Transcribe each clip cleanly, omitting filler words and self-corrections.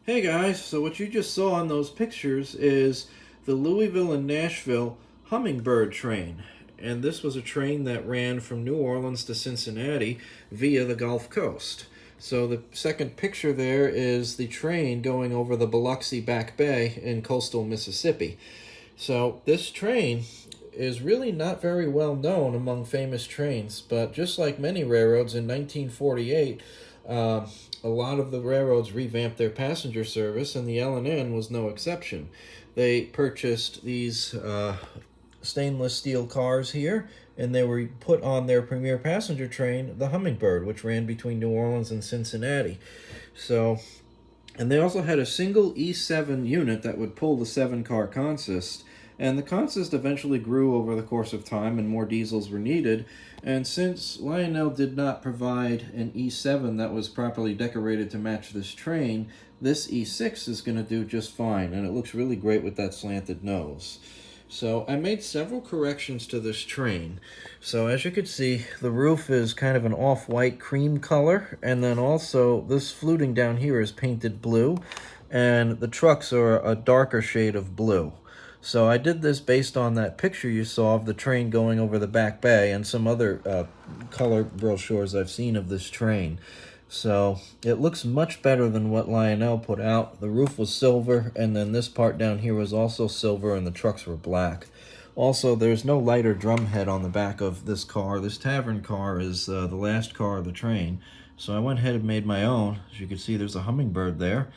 Hey guys, so what you just saw in those pictures is the Louisville and Nashville Hummingbird train. And this was a train that ran from New Orleans to Cincinnati via the Gulf Coast. So the second picture there is the train going over the Biloxi Back Bay in coastal Mississippi. So this train is really not very well known among famous trains, but just like many railroads in 1948, a lot of the railroads revamped their passenger service, and the L&N was no exception. They purchased these stainless steel cars here, and they were put on their premier passenger train, the Hummingbird, which ran between New Orleans and Cincinnati. And they also had a single E7 unit that would pull the 7-car consist. And the consist eventually grew over the course of time and more diesels were needed. And since Lionel did not provide an E7 that was properly decorated to match this train, this E6 is going to do just fine. And it looks really great with that slanted nose. So I made several corrections to this train. So as you can see, the roof is kind of an off-white cream color. And then also this fluting down here is painted blue. And the trucks are a darker shade of blue. So I did this based on that picture you saw of the train going over the Back Bay and some other color brochures I've seen of this train. So it looks much better than what Lionel put out. The roof was silver, and then this part down here was also silver, and the trucks were black. Also, there's no lighter drum head on the back of this car. This tavern car is the last car of the train. So I went ahead and made my own. As you can see, there's a Hummingbird there.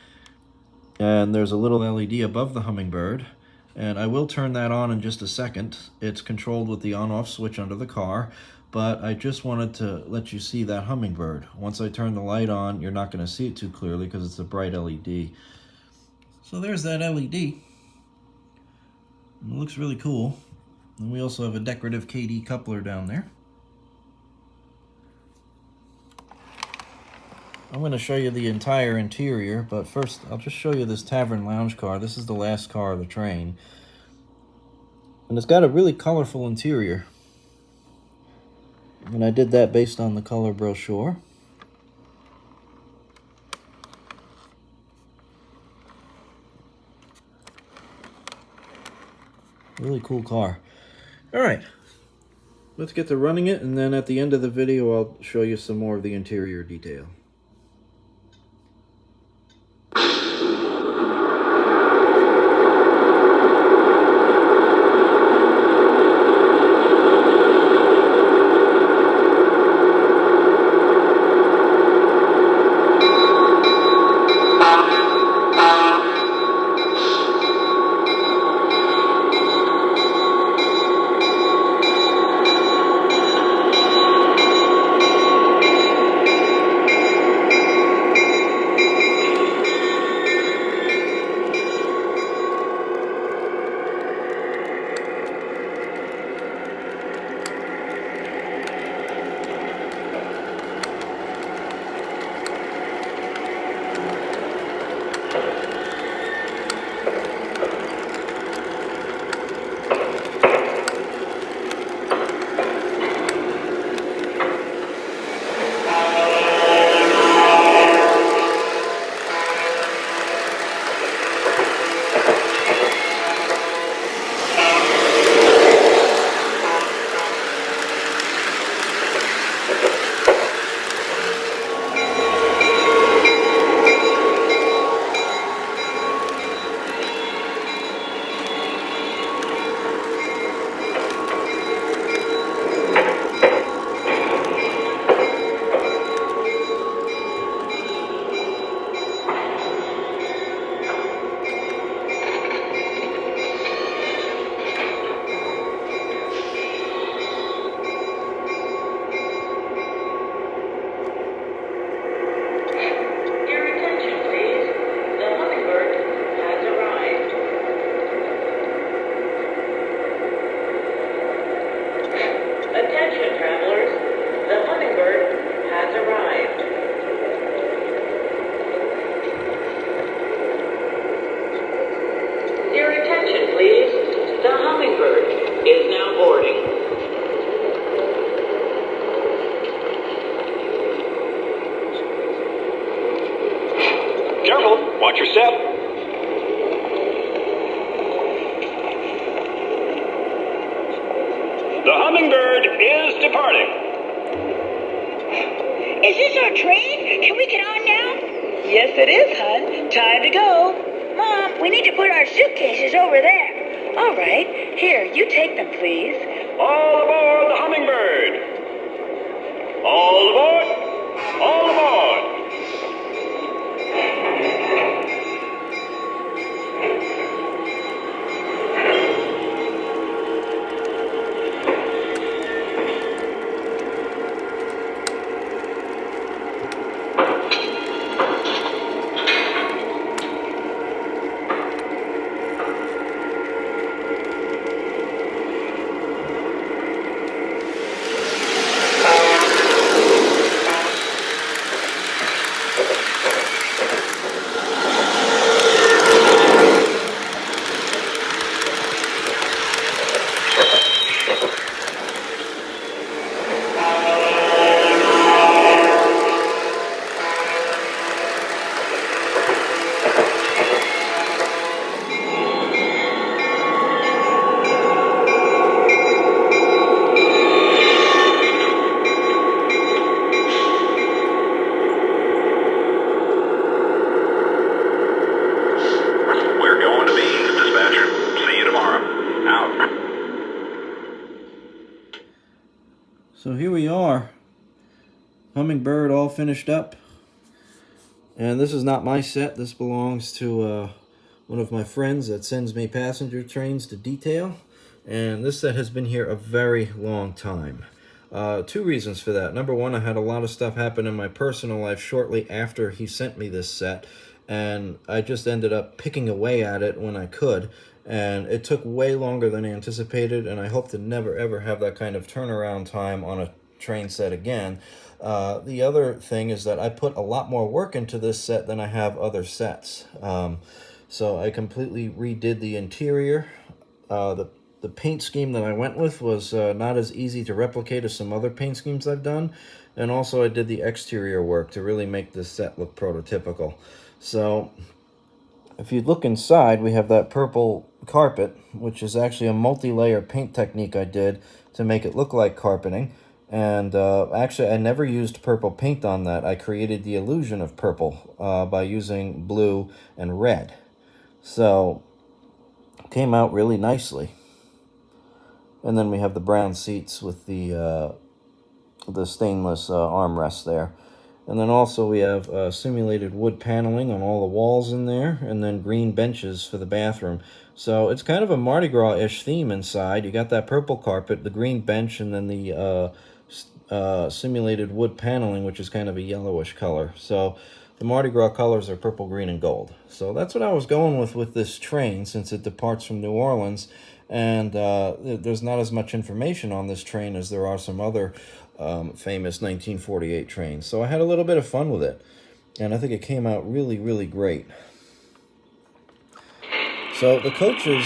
And there's a little LED above the Hummingbird. And I will turn that on in just a second. It's controlled with the on-off switch under the car, but I just wanted to let you see that Hummingbird. Once I turn the light on, you're not going to see it too clearly because it's a bright LED. So there's that LED. It looks really cool. And we also have a decorative KD coupler down there. I'm going to show you the entire interior, but first I'll just show you this tavern lounge car. This is the last car of the train. And it's got a really colorful interior. And I did that based on the color brochure. Really cool car. Alright, let's get to running it, and then at the end of the video I'll show you some more of the interior detail. The Hummingbird is departing. Is this our train? Can we get on now? Yes, it is, hon. Time to go. Mom, we need to put our suitcases over there. All right. Here, you take them, please. All aboard the Hummingbird. All aboard. All aboard. So here we are, Hummingbird all finished up. And this is not my set. This belongs to one of my friends that sends me passenger trains to detail. And this set has been here a very long time. Two reasons for that. Number one, I had a lot of stuff happen in my personal life shortly after he sent me this set. And I just ended up picking away at it when I could. And it took way longer than I anticipated, and I hope to never ever have that kind of turnaround time on a train set again. The other thing is that I put a lot more work into this set than I have other sets. So I completely redid the interior. The paint scheme that I went with was not as easy to replicate as some other paint schemes I've done. And also I did the exterior work to really make this set look prototypical. So if you look inside, we have that purple carpet, which is actually a multi-layer paint technique I did to make it look like carpeting. And actually, I never used purple paint on that. I created the illusion of purple by using blue and red. So, it came out really nicely. And then we have the brown seats with the stainless armrest there. And then also we have simulated wood paneling on all the walls in there, and then green benches for the bathroom. So it's kind of a Mardi Gras-ish theme inside. You got that purple carpet, the green bench, and then the simulated wood paneling, which is kind of a yellowish color. So the Mardi Gras colors are purple, green, and gold. So that's what I was going with this train, since it departs from New Orleans. And there's not as much information on this train as there are some other famous 1948 trains. So I had a little bit of fun with it, and I think it came out really, really great. So the coaches,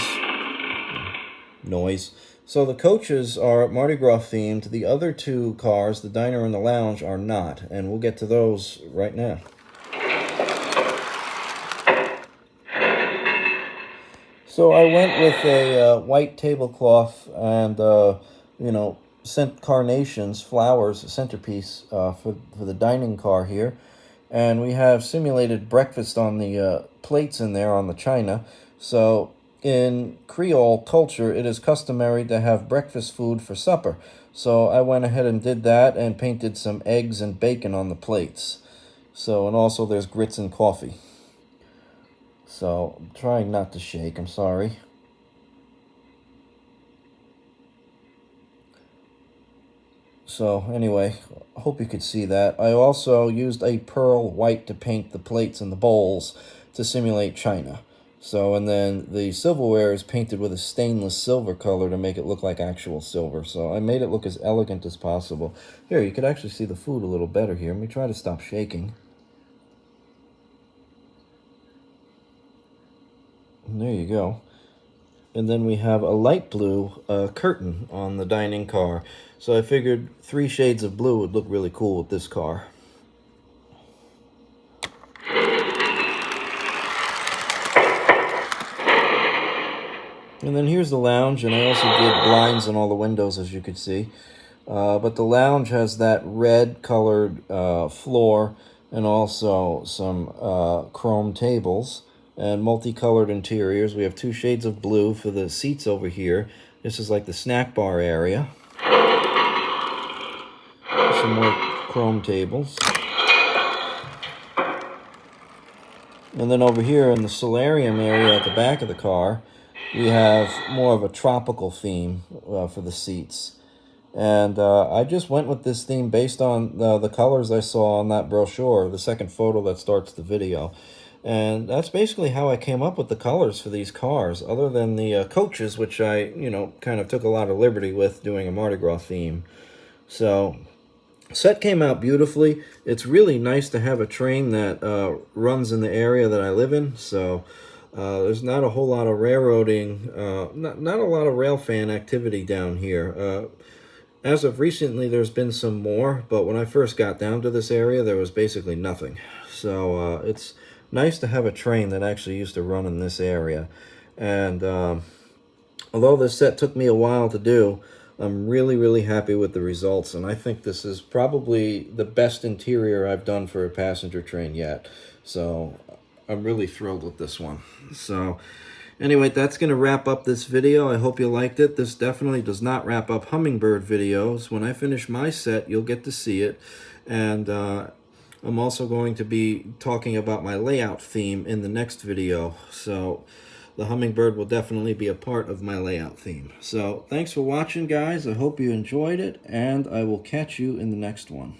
So the coaches are Mardi Gras themed. The other two cars, the diner and the lounge, are not, and we'll get to those right now. So I went with a white tablecloth and, sent carnations, flowers, a centerpiece for the dining car here. And we have simulated breakfast on the plates in there on the china. So in Creole culture, it is customary to have breakfast food for supper. So I went ahead and did that and painted some eggs and bacon on the plates. So, and also there's grits and coffee. So I'm trying not to shake, I'm sorry. So anyway, I hope you could see that. I also used a pearl white to paint the plates and the bowls to simulate china. So, and then the silverware is painted with a stainless silver color to make it look like actual silver. So I made it look as elegant as possible. Here, you could actually see the food a little better here. Let me try to stop shaking. And there you go. And then we have a light blue curtain on the dining car. So I figured 3 shades of blue would look really cool with this car. And then here's the lounge, and I also did blinds in all the windows, as you could see. But the lounge has that red colored floor and also some chrome tables and multicolored interiors. We have 2 shades of blue for the seats over here. This is like the snack bar area. Some more chrome tables. And then over here in the solarium area at the back of the car, we have more of a tropical theme for the seats. And I just went with this theme based on the colors I saw on that brochure, the second photo that starts the video. And that's basically how I came up with the colors for these cars, other than the coaches, which I, kind of took a lot of liberty with doing a Mardi Gras theme. So, set came out beautifully. It's really nice to have a train that runs in the area that I live in. So, there's not a whole lot of railroading, not a lot of rail fan activity down here. As of recently, there's been some more, but when I first got down to this area, there was basically nothing. So it's nice to have a train that actually used to run in this area. And although this set took me a while to do, I'm really, really happy with the results. And I think this is probably the best interior I've done for a passenger train yet. So I'm really thrilled with this one. So anyway, that's going to wrap up this video. I hope you liked it. This definitely does not wrap up Hummingbird videos. When I finish my set, you'll get to see it. And I'm also going to be talking about my layout theme in the next video. So the Hummingbird will definitely be a part of my layout theme. So thanks for watching, guys. I hope you enjoyed it, and I will catch you in the next one.